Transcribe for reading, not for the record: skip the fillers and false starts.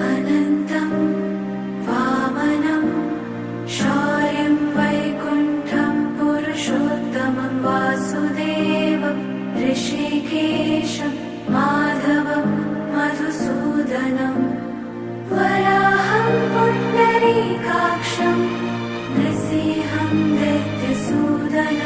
अनन्तं वामनं शौर्यं वैकुण्ठं पुरुषोत्तमं वासुदेवं ऋषिकेशं माधवं मधुसूदनं वराहं पुण्डरीकाक्षं नृसिंहं दैत्यसूदनं